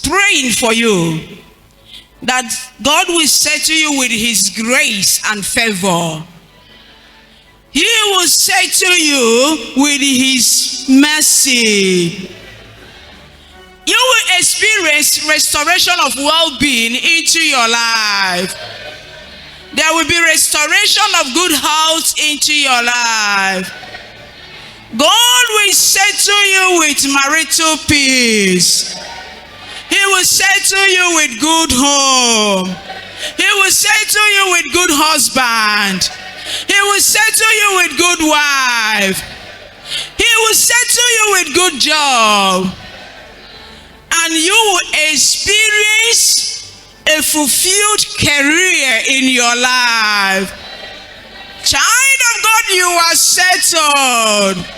praying for you that God will settle you with his grace and favor. He will settle you with his mercy. You will experience restoration of well-being into your life. There will be restoration of good health into your life. God will settle you with marital peace. He will settle you with good home. He will settle you with good husband. He will settle you with good wife. He will settle you with good job. And you will experience a fulfilled career in your life. Child of God, you are settled.